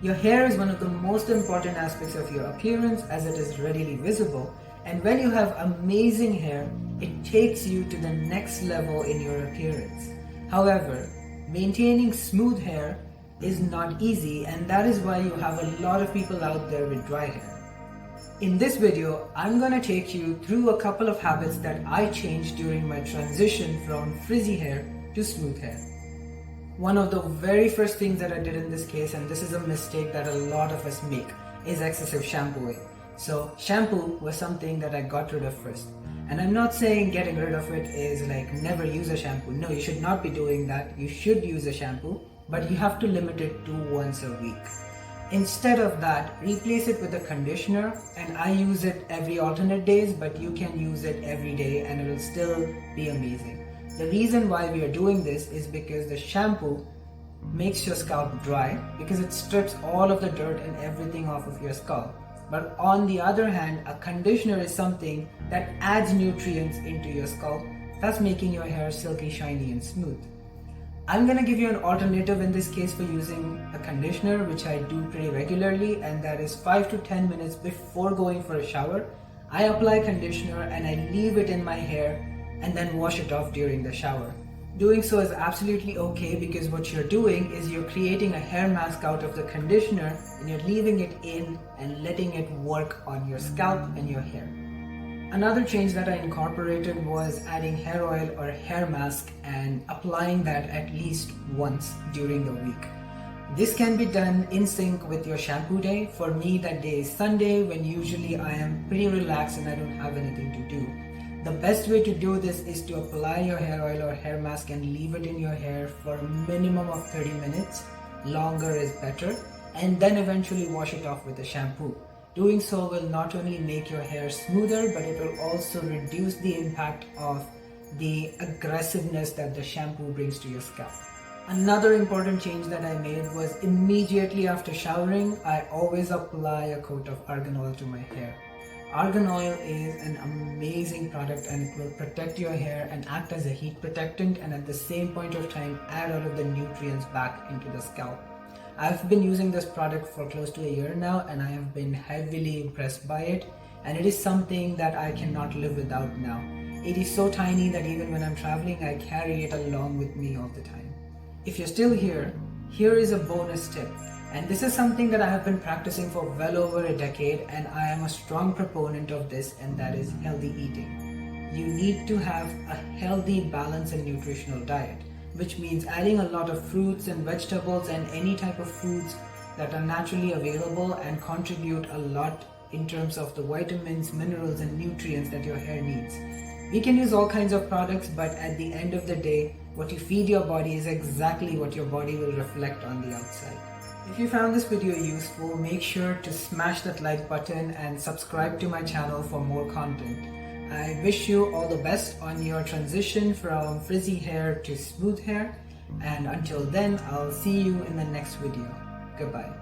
Your hair is one of the most important aspects of your appearance as it is readily visible, and when you have amazing hair, it takes you to the next level in your appearance. However, maintaining smooth hair is not easy, and that is why you have a lot of people out there with dry hair. In this video, I'm gonna take you through a couple of habits that I changed during my transition from frizzy hair to smooth hair. One of the very first things that I did in this case, and this is a mistake that a lot of us make, is excessive shampooing. So shampoo was something that I got rid of first. And I'm not saying getting rid of it is like never use a shampoo. No, you should not be doing that. You should use a shampoo, but you have to limit it to once a week. Instead of that, replace it with a conditioner, and I use it every alternate days, but you can use it every day and it will still be amazing. The reason why we are doing this is because the shampoo makes your scalp dry because it strips all of the dirt and everything off of your scalp. But on the other hand, a conditioner is something that adds nutrients into your scalp, thus making your hair silky, shiny and smooth. I'm gonna give you an alternative in this case for using a conditioner, which I do pretty regularly, and that is 5 to 10 minutes before going for a shower. I apply conditioner and I leave it in my hair and then wash it off during the shower. Doing so is absolutely okay because what you're doing is you're creating a hair mask out of the conditioner and you're leaving it in and letting it work on your scalp and your hair. Another change that I incorporated was adding hair oil or hair mask and applying that at least once during the week. This can be done in sync with your shampoo day. For me, that day is Sunday, when usually I am pretty relaxed and I don't have anything to do. The best way to do this is to apply your hair oil or hair mask and leave it in your hair for a minimum of 30 minutes. Longer is better. And then eventually wash it off with a shampoo. Doing so will not only make your hair smoother, but it will also reduce the impact of the aggressiveness that the shampoo brings to your scalp. Another important change that I made was immediately after showering, I always apply a coat of argan oil to my hair. Argan oil is an amazing product and it will protect your hair and act as a heat protectant, and at the same point of time add all of the nutrients back into the scalp. I've been using this product for close to a year now and I have been heavily impressed by it, and it is something that I cannot live without now. It is so tiny that even when I'm traveling I carry it along with me all the time. If you're still here, here is a bonus tip. And this is something that I have been practicing for well over a decade, and I am a strong proponent of this, and that is healthy eating. You need to have a healthy, balanced and nutritional diet, which means adding a lot of fruits and vegetables and any type of foods that are naturally available and contribute a lot in terms of the vitamins, minerals and nutrients that your hair needs. We can use all kinds of products, but at the end of the day, what you feed your body is exactly what your body will reflect on the outside. If you found this video useful, make sure to smash that like button and subscribe to my channel for more content. I wish you all the best on your transition from frizzy hair to smooth hair, and until then, I'll see you in the next video. Goodbye.